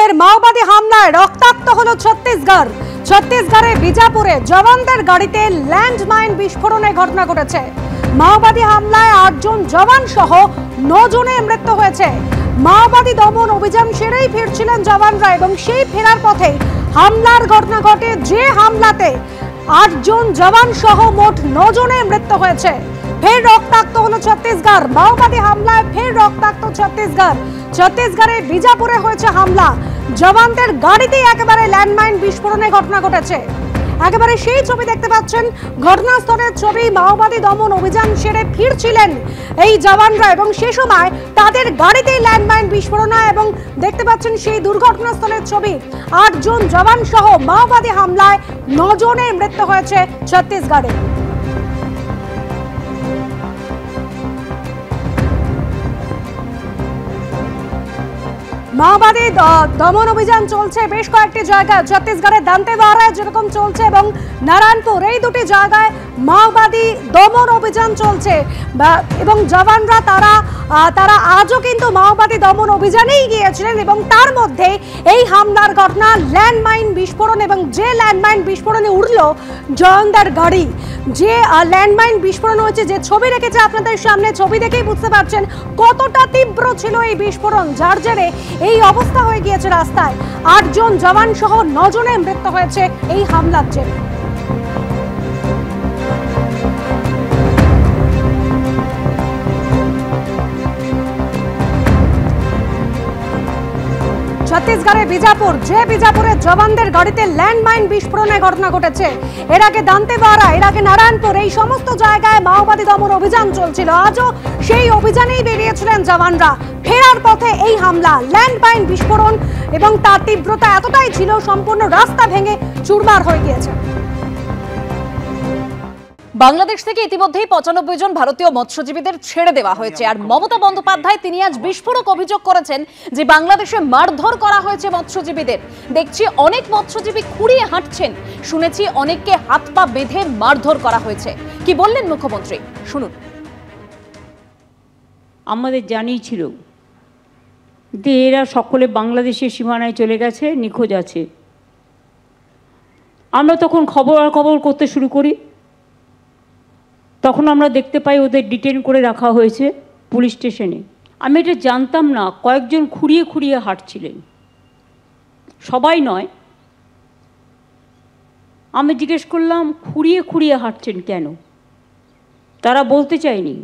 ফের মাওবাদী হামলায় রক্তাক্ত হলো ছত্তিশগড়। ছত্তিশগড়ের বিজাপুরে জওয়ানদের গাড়িতে ল্যান্ডমাইন বিস্ফোরণের ঘটনা ঘটেছে। মাওবাদী হামলায় 8 জন জওয়ান সহ 9 জনের মৃত্যু হয়েছে। মাওবাদী দমন অভিযান সেরেই ফিরছিলেন জওয়ানরা এবং সেই ফেরার পথে হামলার ঘটনা ঘটে। যে হামলাতে 8 জন জওয়ান সহ মোট 9 জনের মৃত্যু হয়েছে। ফের রক্তাক্ত হলো ছত্তিশগড়। মাওবাদী হামলায় ফের রক্তাক্ত ছত্তিশগড়। ছত্তিশগড়ের বিজাপুরে হয়েছে হামলা। জওয়ানদের গাড়িতে একেবারে ল্যান্ডমাইন বিস্ফোরণের ঘটনা ঘটেছে। একেবারে সেই ছবি দেখতে পাচ্ছেন, ঘটনাস্থলের ছবি। মাওবাদী দমন অভিযান সেরে ফিরছিলেন এই জওয়ানরা এবং সে সময় তাদের গাড়িতে ল্যান্ডমাইন বিস্ফোরণ হয় এবং দেখতে পাচ্ছেন সেই দুর্ঘটনাস্থলের ছবি। 8 জন জওয়ান সহ মাওবাদী হামলায় 9 জনের মৃত্যু হয়েছে ছত্তিশগড়ে। মাওবাদী দমন অভিযান চলছে বেশ কয়েকটি জায়গায়। ছত্তিশগড়ের দান্তেওয়াড়ায় যেরকম চলছে এবং নারায়ণপুর, এই দুটি জায়গায় মাওবাদী দমন অভিযান চলছে এবং জওয়ানরা তারা আজও কিন্তু মাওবাদী দমন অভিযানেই গিয়েছিলেন এবং তার মধ্যে এই হামলার ঘটনা, ল্যান্ডমাইন বিস্ফোরণ। এবং যে ল্যান্ডমাইন বিস্ফোরণে উঠল জওয়ানদের গাড়ি, যে ল্যান্ডমাইন বিস্ফোরণ হয়েছে, যে ছবি রেখেছে আপনাদের সামনে, ছবি দেখেই বুঝতে পারছেন কতটা তীব্র ছিল এই বিস্ফোরণ, যার জেরে এই অবস্থা হয়ে গিয়েছে রাস্তায়। 8 জন জওয়ান সহ 9 জনের মৃত্যু হয়েছে এই হামলার জেরে। ছত্তিশগড়ের বিজাপুর, যে বিজাপুরের জওয়ানদের গাড়িতে ল্যান্ডমাইন বিস্ফোরণের ঘটনা ঘটেছে। এর আগে দান্তেওয়াড়া, এর আগে নারায়ণপুর, এই সমস্ত জায়গায় মাওবাদী দমন অভিযান চলছিল। আজও সেই অভিযানেই বেরিয়েছিলেন জওয়ানরা। ফেরার পথে এই হামলা, ল্যান্ডমাইন বিস্ফোরণ এবং তার তীব্রতা এতটাই ছিল সম্পূর্ণ রাস্তা ভেঙে চুরমার হয়ে গিয়েছে। বাংলাদেশ থেকে ইতিমধ্যেই 95 জন ভারতীয় মৎস্যজীবীদের ছেড়ে দেওয়া হয়েছে। আর মমতা বন্দ্যোপাধ্যায় তিনি আজ বিস্ফোরক অভিযোগ করেছেন যে বাংলাদেশে মারধর করা হয়েছে মৎস্যজীবীদের। দেখছি অনেক মৎস্যজীবী খুঁড়িয়ে হাঁটছেন, শুনেছি অনেককে হাত পা বেঁধে মারধর করা হয়েছে। কি বললেন মুখ্যমন্ত্রী, শুনুন। আমাদের জানিয়েছিল যে এরা সকলে বাংলাদেশের সীমানায় চলে গেছে, নিখোঁজ আছে। আমরা তখন খবর করতে শুরু করি। তখন আমরা দেখতে পাই ওদের ডিটেন করে রাখা হয়েছে পুলিশ স্টেশনে। আমি এটা জানতাম না, কয়েকজন খুঁড়িয়ে হাঁটছিলেন, সবাই নয়। আমি জিজ্ঞেস করলাম খুঁড়িয়ে হাঁটছেন কেন? তারা বলতে চায়নি।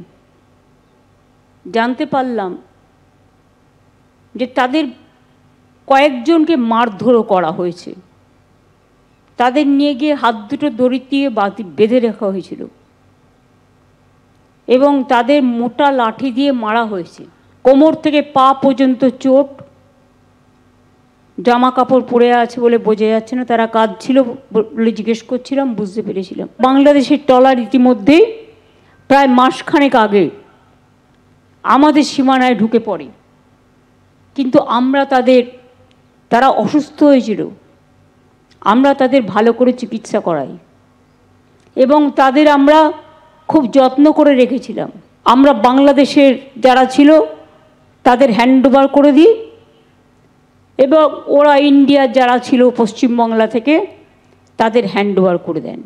জানতে পারলাম যে তাদের কয়েকজনকে মারধরও করা হয়েছে। তাদের নিয়ে গিয়ে হাত দুটো দড়ি দিয়ে বেঁধে রাখা হয়েছিল এবং তাদের মোটা লাঠি দিয়ে মারা হয়েছে। কোমর থেকে পা পর্যন্ত চোট, জামা কাপড় পরে আছে বলে বোঝা যাচ্ছে না। তারা কাঁদছিল বলে জিজ্ঞেস করছিলাম, বুঝতে পেরেছিলাম। বাংলাদেশের ট্রলার ইতিমধ্যেই প্রায় মাসখানেক আগে আমাদের সীমানায় ঢুকে পড়ে, কিন্তু তারা অসুস্থ হয়েছিল, আমরা তাদের ভালো করে চিকিৎসা করাই এবং তাদের আমরা খুব যত্ন করে রেখেছিলাম। আমরা বাংলাদেশের যারা ছিল তাদের হ্যান্ডওভার করে দিই এবং ওরা ইন্ডিয়ার যারা ছিল পশ্চিমবাংলা থেকে তাদের হ্যান্ডওভার করে দেন।